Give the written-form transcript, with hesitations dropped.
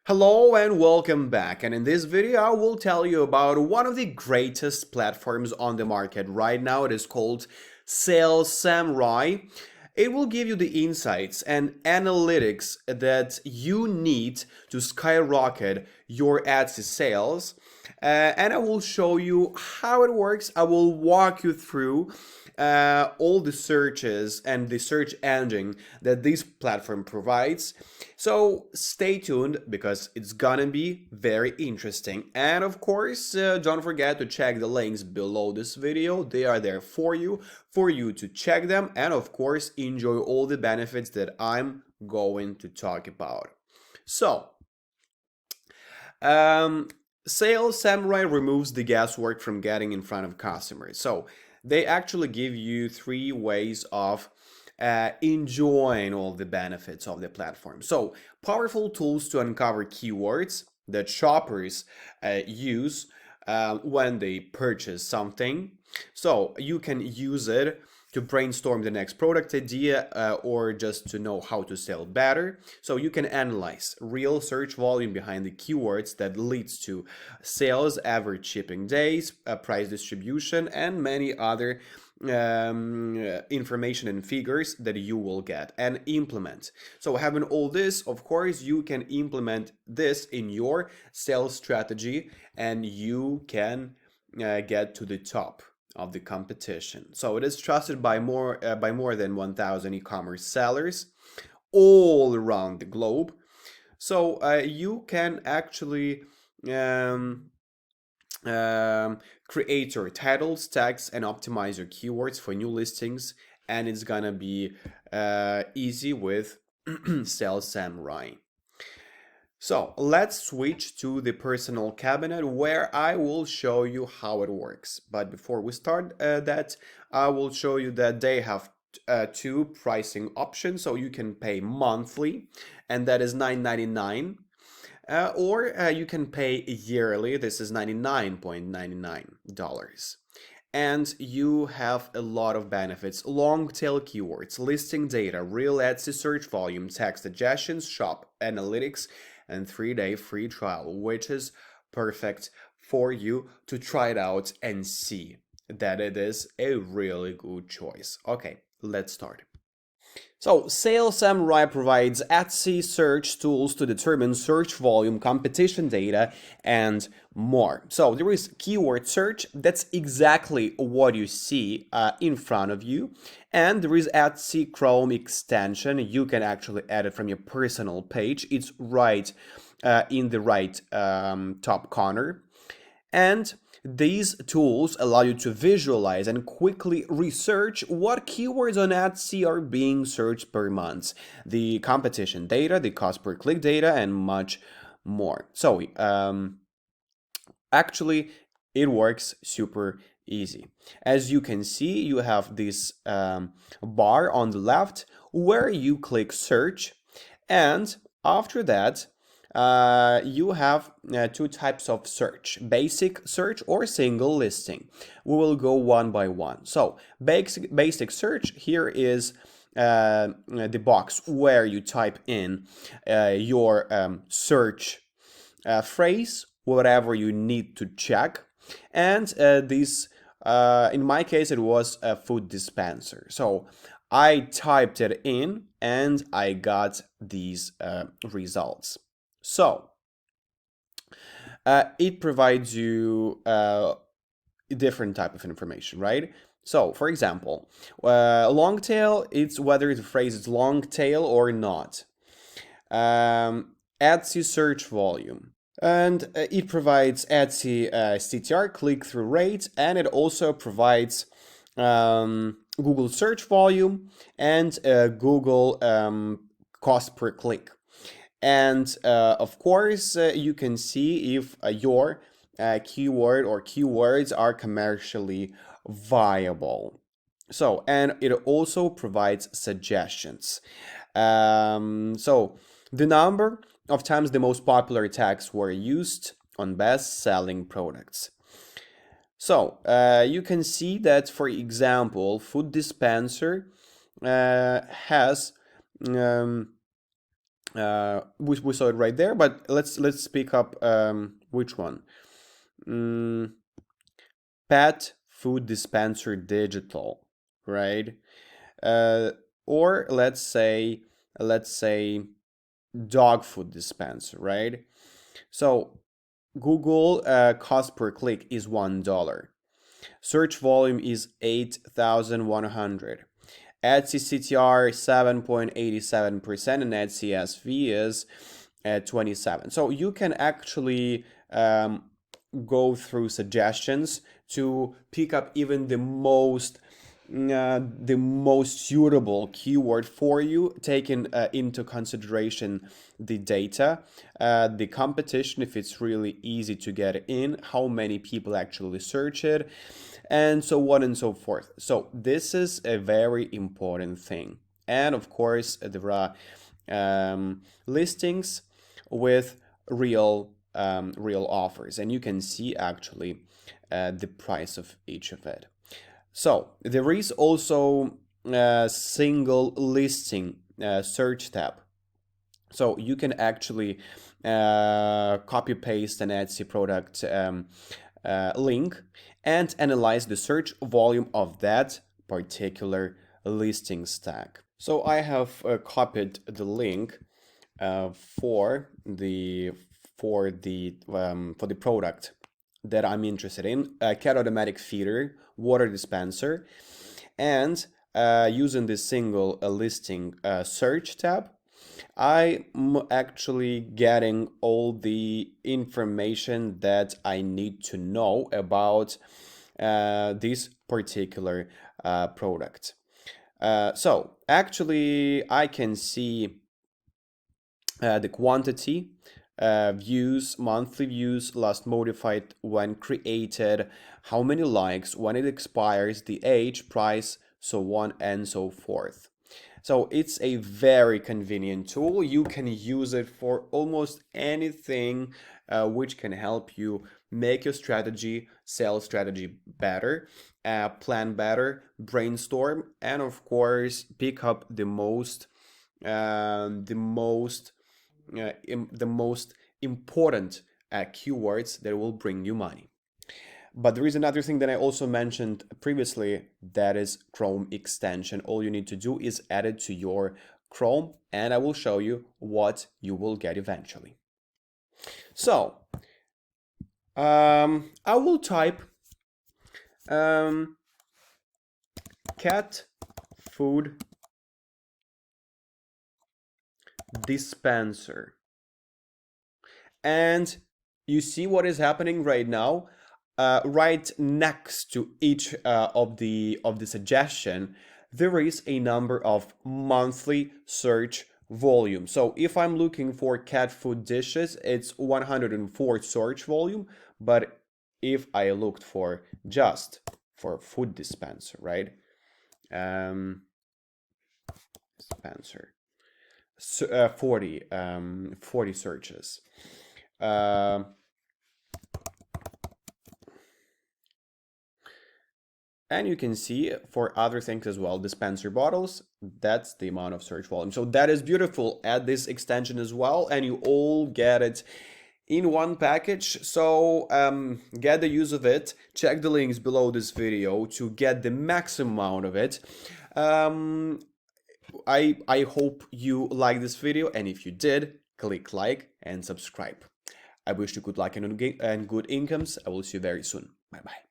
Hello and welcome back, and in this video I will tell you about one of the greatest platforms on the market right now. It is called 𝗘𝗫𝗧𝗧. It will give you the insights and analytics that you need to skyrocket your Etsy sales, and I will show you how it works. I will walk you through all the searches and the search engine that this platform provides. So stay tuned because it's gonna be very interesting. And of course, don't forget to check the links below this video. They are there for you to check them, and of course enjoy all the benefits that I'm going to talk about. So 𝗘𝗫𝗧𝗧 removes the guesswork from getting in front of customers. So they actually give you 3 ways of enjoying all the benefits of the platform. So powerful tools to uncover keywords that shoppers use when they purchase something. So you can use it to brainstorm the next product idea or just to know how to sell better. So you can analyze real search volume behind the keywords that leads to sales, average shipping days, price distribution, and many other information and figures that you will get and implement. So having all this, of course, you can implement this in your sales strategy and you can get to the top of the competition. So it is trusted by more than 1,000 e-commerce sellers all around the globe. So you can actually create your titles, tags, and optimize your keywords for new listings, and it's gonna be easy with 𝗘𝗫𝗧𝗧. So let's switch to the personal cabinet where I will show you how it works. But before we start that, I will show you that they have 2 pricing options. So you can pay monthly, and that is $9.99. Or you can pay yearly. This is $99.99. And you have a lot of benefits: long tail keywords, listing data, real Etsy search volume, text suggestions, shop analytics, and 3-day free trial, which is perfect for you to try it out and see that it is a really good choice. Okay, let's start. So 𝗘𝗫𝗧𝗧 provides Etsy search tools to determine search volume, competition data, and more. So there is keyword search. That's exactly what you see in front of you. And there is Etsy Chrome extension. You can actually add it from your personal page. It's right in the right top corner. And these tools allow you to visualize and quickly research what keywords on Etsy are being searched per month, the competition data, the cost per click data, and much more. So actually, it works super easy. As you can see, you have this bar on the left where you click search, and after that, you have 2 types of search: basic search or single listing. We will go one by one. So basic search, here is the box where you type in your search phrase, whatever you need to check. And this, in my case, it was a food dispenser. So I typed it in and I got these results. So it provides you a different type of information, right? So for example, long tail, it's whether the phrase is long tail or not. Etsy search volume, and it provides Etsy CTR, click-through rate, and it also provides Google search volume and Google cost per click. And of course, you can see if your keyword or keywords are commercially viable. So, and it also provides suggestions. So the number of times the most popular tags were used on best-selling products. So you can see that, for example, food dispenser has We saw it right there, but let's pick up which one? Pet food dispenser digital, right? Or let's say dog food dispenser, right? So Google cost per click is $1. Search volume is 8,100. Etsy CTR 7.87% and Etsy SV is at 27. So you can actually go through suggestions to pick up even the most suitable keyword for you, taking into consideration the data, the competition, if it's really easy to get in, how many people actually search it, and so on and so forth. So this is a very important thing. And of course, there are listings with real offers, and you can see actually the price of each of it. So there is also a single listing search tab. So you can actually copy paste an Etsy product link and analyze the search volume of that particular listing tag. So I have copied the link for the product that I'm interested in, cat automatic feeder water dispenser, and using this single listing search tab, I'm actually getting all the information that I need to know about this particular product. So actually I can see the quantity, views, monthly views, last modified when created, how many likes, when it expires, the age, price, so on and so forth. So it's a very convenient tool. You can use it for almost anything which can help you make your strategy, sales strategy better, plan better, brainstorm, and of course pick up the most important keywords that will bring you money. But there is another thing that I also mentioned previously, that is Chrome extension. All you need to do is add it to your Chrome, and I will show you what you will get eventually. So I will type cat food dispenser, and you see what is happening right now. Right next to each of the suggestion, there is a number of monthly search volume. So if I'm looking for cat food dishes, it's 104 search volume. But if I looked for just for food dispenser, right? Dispenser, 40 searches. And you can see for other things as well, dispenser bottles, that's the amount of search volume. So that is beautiful. Add this extension as well, and you all get it in one package. So get the use of it. Check the links below this video to get the maximum amount of it. I hope you like this video, and if you did, click like and subscribe. I wish you good luck and good incomes. I will see you very soon. Bye bye.